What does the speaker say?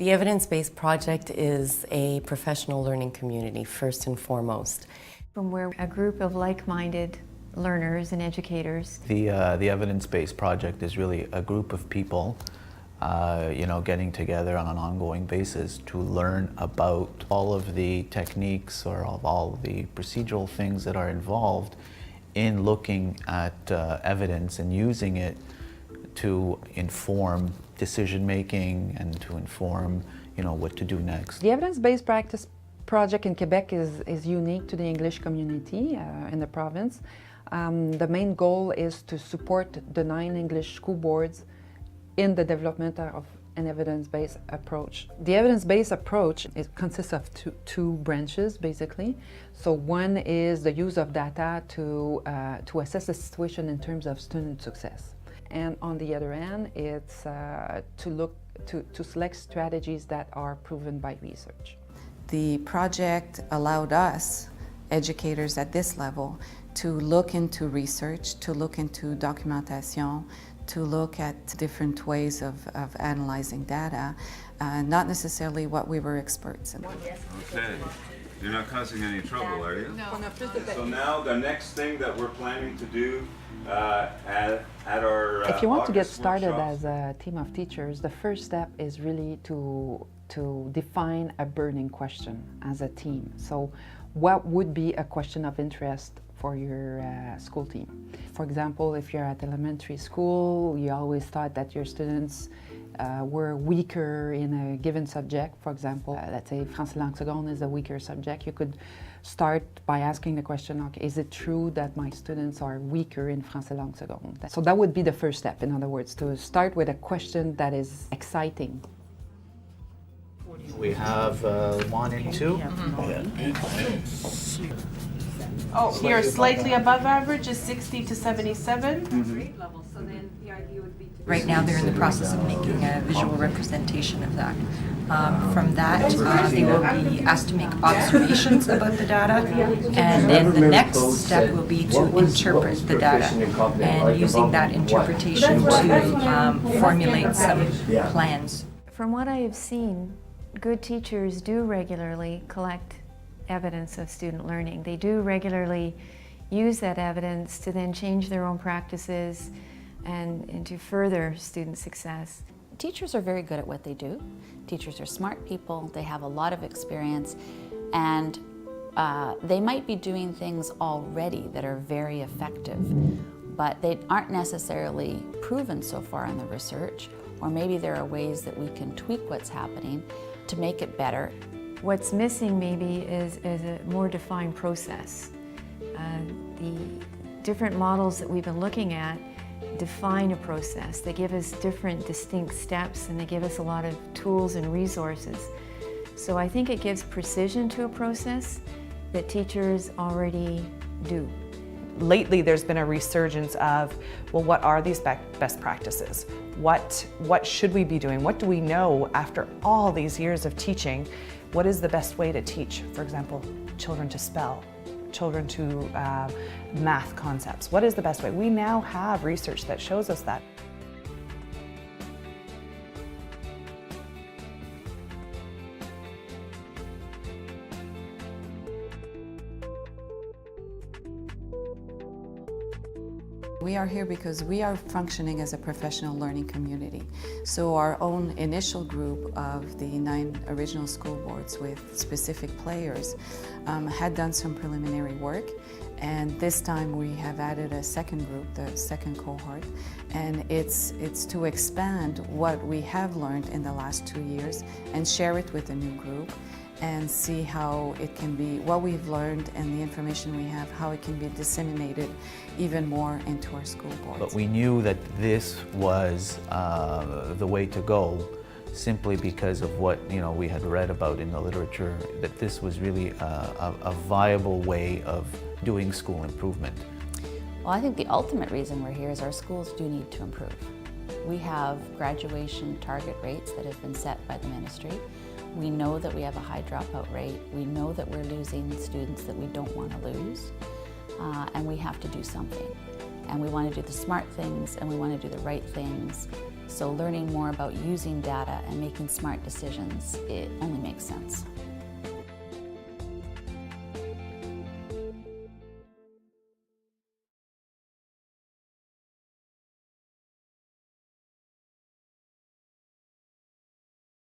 The evidence-based project is a professional learning community, first and foremost. From where a group of like-minded learners and educators. The evidence-based project is really a group of people getting together on an ongoing basis to learn about all of the techniques or of all the procedural things that are involved in looking at evidence and using it to inform decision-making and to inform, what to do next. The evidence-based practice project in Quebec is unique to the English community in the province. The main goal is to support the 9 English school boards in the development of an evidence-based approach. The evidence-based approach consists of two branches, basically. So one is the use of data to assess the situation in terms of student success. And on the other hand, it's to select strategies that are proven by research. The project allowed us, educators at this level, to look into research, to look into documentation, to look at different ways of analyzing data, not necessarily what we were experts in. Okay. You're not causing any trouble, are you? No. So now the next thing that we're planning to do at our If you want to get August started workshops. as a team of teachers, the first step is really to define a burning question as a team. So what would be a question of interest for your school team? For example, if you're at elementary school, you always thought that your students were weaker in a given subject. For example, let's say Français langue seconde is a weaker subject. You could start by asking the question, okay, is it true that my students are weaker in Français langue seconde? So that would be the first step, in other words, to start with a question that is exciting. We have 1 and 2. Oh, you're slightly above average is 60 to 77. Right now, they're in the process of making a visual representation of that. From that, they will be asked to make observations about the data, and then the next step will be to interpret the data, and using that interpretation to formulate some plans. From what I have seen, good teachers do regularly collect evidence of student learning. They do regularly use that evidence to then change their own practices and to further student success. Teachers are very good at what they do. Teachers are smart people, they have a lot of experience, and they might be doing things already that are very effective, but they aren't necessarily proven so far in the research, or maybe there are ways that we can tweak what's happening to make it better. What's missing maybe is a more defined process. The different models that we've been looking at define a process. They give us different distinct steps, and they give us a lot of tools and resources. So I think it gives precision to a process that teachers already do. Lately, there's been a resurgence of, well, what are these best practices? What should we be doing? What do we know after all these years of teaching? What is the best way to teach, for example, children to spell, children to math concepts? What is the best way? We now have research that shows us that. We are here because we are functioning as a professional learning community. So our own initial group of the 9 original school boards with specific players had done some preliminary work, and this time we have added a second group, the second cohort, and it's to expand what we have learned in the last 2 years and share it with a new group and see how it can be, what we've learned and the information we have, how it can be disseminated even more into our school boards. But we knew that this was the way to go, simply because of what we had read about in the literature, that this was really a viable way of doing school improvement. Well, I think the ultimate reason we're here is our schools do need to improve. We have graduation target rates that have been set by the ministry. We know that we have a high dropout rate. We know that we're losing students that we don't want to lose, and we have to do something. And we want to do the smart things, and we want to do the right things, So learning more about using data and making smart decisions, it only makes sense.